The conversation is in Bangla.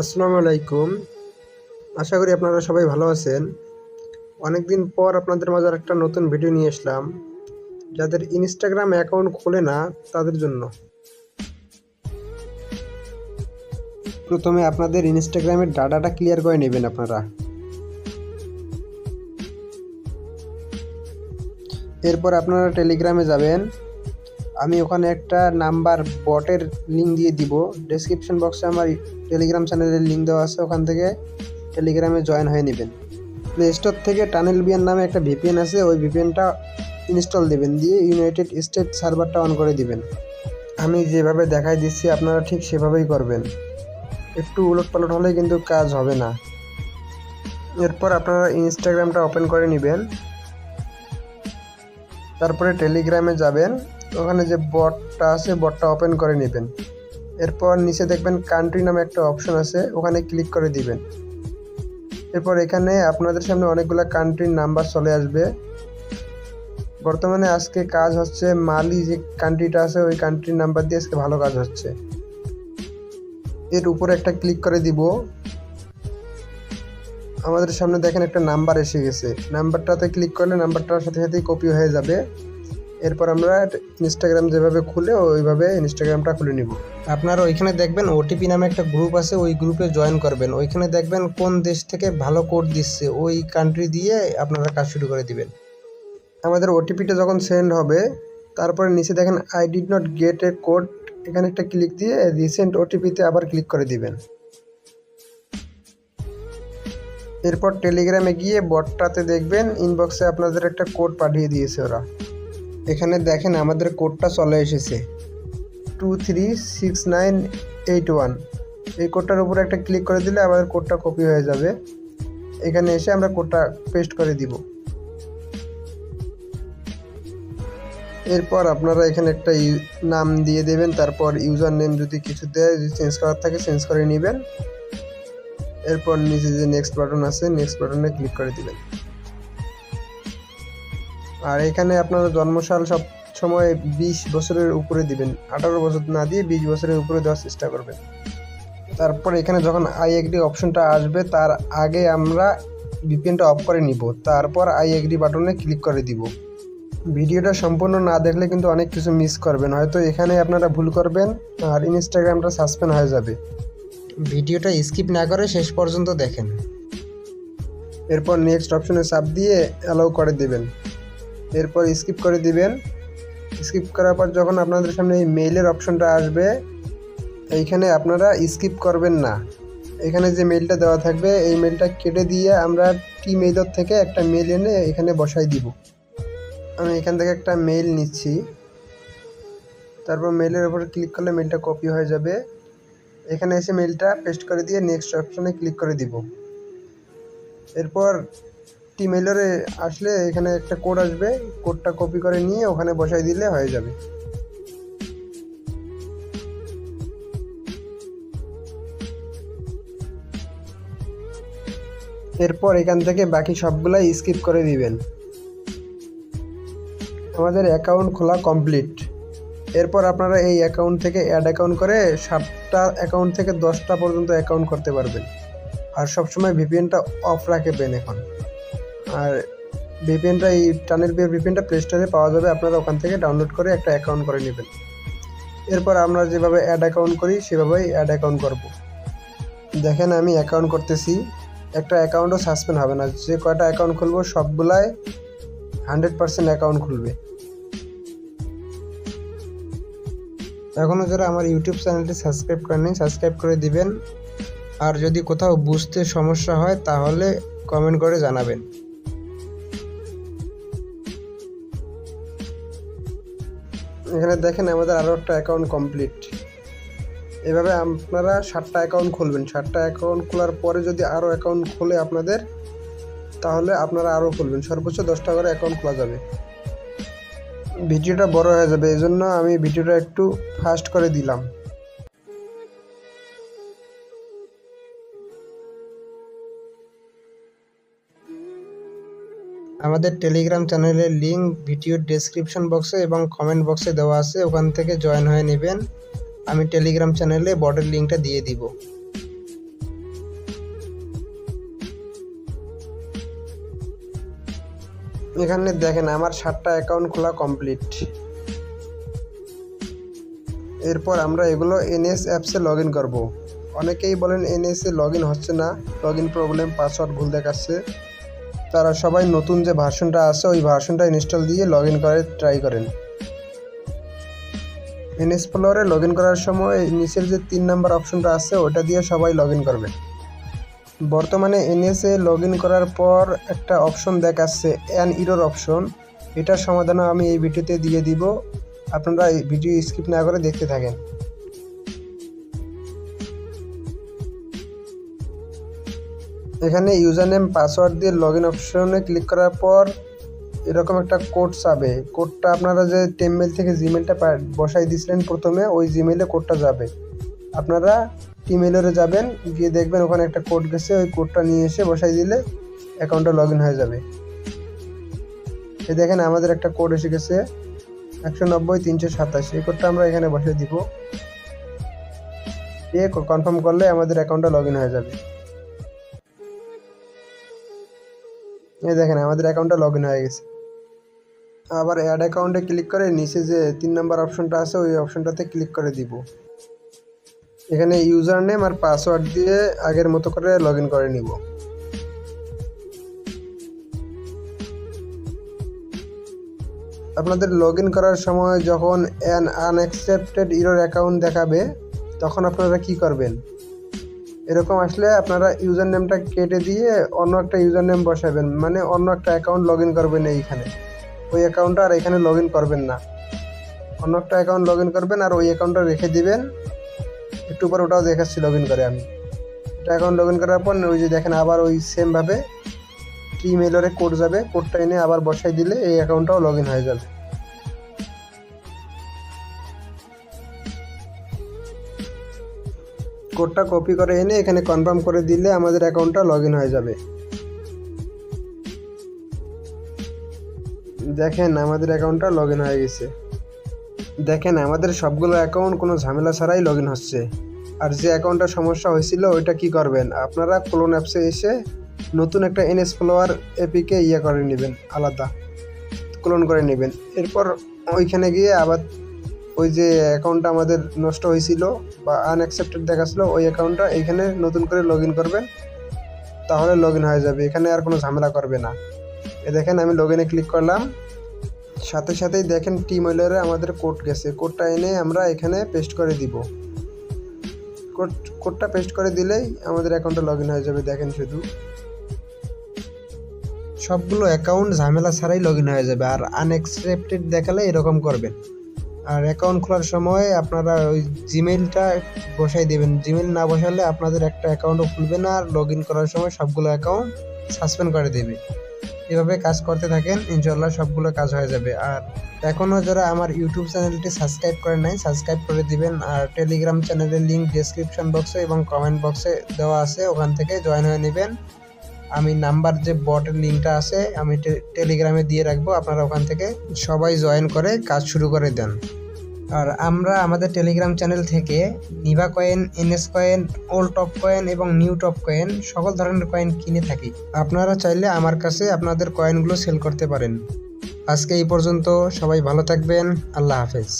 আসসালামু আলাইকুম। আশা করি আপনারা সবাই ভালো আছেন। অনেকদিন পর আপনাদের মাঝে একটা নতুন ভিডিও নিয়ে আসলাম, যাদের ইনস্টাগ্রাম অ্যাকাউন্ট খোলে না তাদের জন্য। প্রথমে আপনাদের ইনস্টাগ্রামের ডাটাটা ক্লিয়ার করে নেবেন আপনারা। এরপর আপনারা টেলিগ্রামে যাবেন। আমি ওখানে একটা নাম্বার বটের লিঙ্ক দিয়ে দিব। ডেসক্রিপশন বক্সে আমার টেলিগ্রাম চ্যানেলের লিঙ্ক দেওয়া আছে, ওখান থেকে টেলিগ্রামে জয়েন হয়ে নেবেন। প্লে স্টোর থেকে টানেল বিয়ান নামে একটা ভিপিএন আছে, ওই ভিপিএনটা ইনস্টল দেবেন, দিয়ে ইউনাইটেড স্টেট সার্ভারটা অন করে দিবেন। আমি যেভাবে দেখাই দিচ্ছি আপনারা ঠিক সেভাবেই করবেন। একটু উলটপালট হলে কিন্তু কাজ হবে না। এরপর আপনারা ইনস্টাগ্রামটা ওপেন করে নেবেন, তারপরে টেলিগ্রামে যাবেন, ওখানে যে বটটা আছে বটটা ওপেন করে নেবেন। এরপর নিচে দেখবেন কান্ট্রি নামে একটা অপশন আছে, ওখানে ক্লিক করে দিবেন। এরপর এখানে আপনাদের সামনে অনেকগুলো কান্ট্রির নাম্বার চলে আসবে। বর্তমানে আজকে কাজ হচ্ছে মালি, যে কান্ট্রিটা আছে ওই কান্ট্রির নাম্বার দিয়ে আজকে ভালো কাজ হচ্ছে। এর উপরে একটা ক্লিক করে দিব। আমাদের সামনে দেখেন একটা নাম্বার এসে গেছে, নাম্বারটাতে ক্লিক করলে নাম্বারটার সাথে সাথেই কপি হয়ে যাবে। এরপর আমরা ইনস্টাগ্রাম যেভাবে খুলে ওইভাবে ইনস্টাগ্রামটা খুলে নিব। আপনারা ওইখানে দেখবেন ওটিপি নামে একটা গ্রুপ আছে, ওই গ্রুপে জয়েন করবেন। ওইখানে দেখবেন কোন দেশ থেকে ভালো কোড দিচ্ছে, ওই কান্ট্রি দিয়ে আপনারা কাজ শুরু করে দিবেন। আমাদের ওটিপিটা যখন সেন্ড হবে, তারপরে নিচে দেখেন I did not get A code, এখানে একটা ক্লিক দিয়ে রিসেন্ট ওটিপিতে আবার ক্লিক করে দিবেন। এরপর টেলিগ্রামে গিয়ে বটটাতে দেখবেন ইনবক্সে আপনাদের একটা কোড পাঠিয়ে দিয়েছে ওরা। এখানে দেখেন আমাদের কোডটা চলে এসেছে 236981। এই কোডটার উপরে একটা ক্লিক করে দিলে আমাদের কোডটা কপি হয়ে যাবে। এখানে এসে আমরা কোডটা পেস্ট করে দিব। এরপর আপনারা এখানে একটা নাম দিয়ে দেবেন, তারপর ইউজার নেম যদি কিছু দেয়, যদি চেঞ্জ করার থাকে চেঞ্জ করে নেবেন। এরপর নিচে যে নেক্সট বাটন আছে, নেক্সট বাটনে ক্লিক করে দিবেন। আর এখানে আপনারা জন্মসাল সব সময় 20 বছরের উপরে দিবেন, 18 বছর না দিয়ে 20 বছরের উপরে দেওয়ার চেষ্টা করবেন। তারপর এখানে যখন আই এগ্রি অপশনটা আসবে, তার আগে আমরা ভিপিএনটা অফ করে নিব, তারপর আই এগ্রি বাটনে ক্লিক করে দিব। ভিডিওটা সম্পূর্ণ না দেখলে কিন্তু অনেক কিছু মিস করবেন, হয়তো এখানে আপনারা ভুল করবেন আর ইনস্টাগ্রামটা সাসপেন্ড হয়ে যাবে। ভিডিওটা স্কিপ না করে শেষ পর্যন্ত দেখেন। এরপর নেক্সট অপশনে চাপ দিয়ে অ্যালাউ করে দিবেন। এরপর স্কিপ করে দিবেন। স্কিপ করার পর যখন আপনাদের সামনে এই মেইলের অপশনটা আসবে, এইখানে আপনারা স্কিপ করবেন না। এখানে যে মেইলটা দেওয়া থাকবে এই মেইলটা কেটে দিয়ে আমরা টি মেইলের থেকে একটা মেইল এনে এখানে বসাই দিব। আমি এখান থেকে একটা মেইল নিচ্ছি, তারপর মেইলের উপর ক্লিক করলে মেইলটা কপি হয়ে যাবে। এখানে এসে মেইলটা পেস্ট করে দিয়ে নেক্সট অপশনে ক্লিক করে দিব। এরপর টি মেইলরে আসলে এখানে একটা কোড আসবে, কোডটা কপি করে নিয়ে ওখানে বসাই দিলে হয়ে যাবে। এরপর এখান থেকে বাকি সবগুলাই স্কিপ করে দিবেন। আমাদের অ্যাকাউন্ট খোলা কমপ্লিট। এরপর আপনারা এই অ্যাকাউন্ট থেকে অ্যাড অ্যাকাউন্ট করে 7টা অ্যাকাউন্ট থেকে 10টা পর্যন্ত অ্যাকাউন্ট করতে পারবেন। আর সবসময় ভিপিএনটা অফ রাখবেন এখন। আর ভিপিএনটা, এই টানেল বিয়ার ভিপিএনটা প্লে স্টোরে পাওয়া যাবে, আপনারা ওখান থেকে ডাউনলোড করে একটা অ্যাকাউন্ট করে নেবেন। এরপর আমরা যেভাবে অ্যাড অ্যাকাউন্ট করি সেভাবেই অ্যাড অ্যাকাউন্ট করব। দেখেন আমি অ্যাকাউন্ট করতেছি, একটা অ্যাকাউন্টও সাসপেন্ড হবে না। যে কয়টা অ্যাকাউন্ট খুলবো সবগুলাই 100% অ্যাকাউন্ট খুলবে। এখনও যারা আমার ইউটিউব চ্যানেলটি সাবস্ক্রাইব করেননি সাবস্ক্রাইব করে দিবেন। আর যদি কোথাও বুঝতে সমস্যা হয় তাহলে কমেন্ট করে জানাবেন। এখানে দেখেন আমাদের আরও একটা অ্যাকাউন্ট কমপ্লিট। এভাবে আপনারা 7টা অ্যাকাউন্ট খুলবেন। 7টা অ্যাকাউন্ট খোলার পরে যদি আরও অ্যাকাউন্ট খোলে আপনাদের, তাহলে আপনারা আরও খুলবেন। সর্বোচ্চ 10টা করে অ্যাকাউন্ট খোলা যাবে। ভিডিওটা বড় হয়ে যাবে, এজন্য আমি ভিডিওটা একটু ফাস্ট করে দিলাম। আমাদের টেলিগ্রাম চ্যানেলের লিঙ্ক ভিডিওর ডেসক্রিপশন বক্সে এবং কমেন্ট বক্সে দেওয়া আছে, ওখান থেকে জয়েন হয়ে নেবেন। আমি টেলিগ্রাম চ্যানেলে বটের লিঙ্কটা দিয়ে দিব। এখানে দেখেন আমার 7টা অ্যাকাউন্ট খোলা কমপ্লিট। এরপর আমরা এগুলো এনএস অ্যাপসে লগ ইন করবো। অনেকেই বলেন এনএসে লগ ইন হচ্ছে না, লগ ইন প্রবলেম, পাসওয়ার্ড ভুল দেখাচ্ছে। তারা সবাই নতুন যে ভার্সনটা আছে ওই ভার্সনটা ইনস্টল দিয়ে লগ ইন করে ট্রাই করেন। এনএস প্লোরে লগ ইন করার সময় নিচের যে 3 নাম্বার অপশনটা আছে ওটা দিয়ে সবাই লগ ইন করবেন। বর্তমানে এনএসে লগ ইন করার পর একটা অপশন দেখাচ্ছে অ্যান ইরর অপশন। এটার সমাধানও আমি এই ভিডিওতে দিয়ে দিব, আপনারা এই ভিডিও স্কিপ না করে দেখতে থাকেন। এখানে ইউজার নেম পাসওয়ার্ড দিয়ে লগ ইন অপশনে ক্লিক করার পর এরকম একটা কোড চাবে। কোডটা আপনারা যে টেমমেল থেকে জিমেলটা বসাই দিয়েছিলেন প্রথমে, ওই জিমেলে কোডটা যাবে। আপনারা টিমেলেরে যাবেন, গিয়ে দেখবেন ওখানে একটা কোড গেছে, ওই কোডটা নিয়ে এসে বসাই দিলে অ্যাকাউন্টটা লগ ইন হয়ে যাবে। এই দেখেন আমাদের একটা কোড এসে গেছে 190-327, এই কোডটা আমরা এখানে বসিয়ে দিব। দিয়ে কনফার্ম করলে আমাদের অ্যাকাউন্টটা লগ ইন হয়ে যাবে। এই দেখেন আমাদের অ্যাকাউন্টটা লগ ইন হয়ে গেছে। আবার অ্যাড অ্যাকাউন্টে ক্লিক করে নিচে যে 3 নাম্বার অপশনটা আছে ওই অপশনটাতে ক্লিক করে দিব। এখানে ইউজার নেম আর পাসওয়ার্ড দিয়ে আগের মতো করে লগ ইন করে নিব। আপনাদের লগ ইন করার সময় যখন অ্যান আনএক্সেপ্টেড ইরর অ্যাকাউন্ট দেখাবে তখন আপনারা কি করবেন, এরকম আসলে আপনারা ইউজার নেমটা কেটে দিয়ে অন্য একটা ইউজার নেম বসাবেন, মানে অন্য একটা অ্যাকাউন্ট লগ ইন করবেন এইখানে। ওই অ্যাকাউন্টটা আর এখানে লগ ইন করবেন না, অন্য একটা অ্যাকাউন্ট লগ ইন করবেন আর ওই অ্যাকাউন্টটা রেখে দিবেন। একটু পর ওটাও দেখাচ্ছি লগ ইন করে আমি। এটা অ্যাকাউন্ট লগ ইন করার পর ওই যে দেখেন আবার ওই সেমভাবে ইমেইলের কোড যাবে, কোডটা এনে আবার বসাই দিলে এই অ্যাকাউন্টটাও লগ ইন হয়ে যাবে। কোডটা কপি করে এনে এখানে কনফার্ম করে দিলে আমাদের অ্যাকাউন্টটা লগ ইন হয়ে যাবে। দেখেন আমাদের অ্যাকাউন্টটা লগ ইন হয়ে গেছে। দেখেন আমাদের সবগুলো অ্যাকাউন্ট কোনো ঝামেলা ছাড়াই লগ ইন হচ্ছে। আর যে অ্যাকাউন্টটা সমস্যা হয়েছিল ওইটা কি করবেন, আপনারা ক্লোন অ্যাপসে এসে নতুন একটা এনএস ফলোয়ার এপিকে করে নেবেন, আলাদা ক্লোন করে নেবেন। এরপর ওইখানে গিয়ে আবার ওই যে অ্যাকাউন্টটা আমাদের নষ্ট হয়েছিল বা আনঅ্যাকসেপ্টেড দেখাচ্ছিল ওই অ্যাকাউন্টটা এইখানে নতুন করে লগ ইন করবেন, তাহলে লগ ইন হয়ে যাবে। এখানে আর কোনো ঝামেলা করবে না। দেখেন আমি লগ ইনে ক্লিক করলাম, সাথে সাথেই দেখেন টিমেইলের আমাদের কোড গেছে। কোডটা এনে আমরা এখানে পেস্ট করে দিব। কোডটা পেস্ট করে দিলেই আমাদের অ্যাকাউন্টটা লগ ইন হয়ে যাবে। দেখেন শুধু সবগুলো অ্যাকাউন্ট ঝামেলা ছাড়াই লগ ইন হয়ে যাবে। আর আনএক্সপেক্টেড দেখালে এরকম করবেন। আর অ্যাকাউন্ট খোলার সময় আপনারা ওই জিমেইলটা বসাই দেবেন, জিমেইল না বসালে আপনাদের একটা অ্যাকাউন্টও খুলবে না, আর লগ ইন করার সময় সবগুলো অ্যাকাউন্ট সাসপেন্ড করে দেবে। এভাবে কাজ করতে থাকেন, ইনশাল্লাহ সবগুলো কাজ হয়ে যাবে। আর এখনও যারা আমার ইউটিউব চ্যানেলটি সাবস্ক্রাইব করে নাই, সাবস্ক্রাইব করে দিবেন। আর টেলিগ্রাম চ্যানেলের লিঙ্ক ডেসক্রিপশন বক্সে এবং কমেন্ট বক্সে দেওয়া আছে, ওখান থেকে জয়েন হয়ে নেবেন। আমি নাম্বার যে বটের লিঙ্কটা আছে আমি টেলিগ্রামে দিয়ে রাখবো, আপনারা ওখান থেকে সবাই জয়েন করে কাজ শুরু করে দেন। আর আমরা আমাদের টেলিগ্রাম চ্যানেল থেকে নিভা coin, NS coin, old top coin এবং নিউ টপ কয়েন সকল ধরনের কয়েন কিনে থাকি। আপনারা চাইলে আমার কাছে আপনাদের কয়েনগুলো সেল করতে পারেন। আজকে এই পর্যন্ত, সবাই ভালো থাকবেন, আল্লাহ হাফেজ।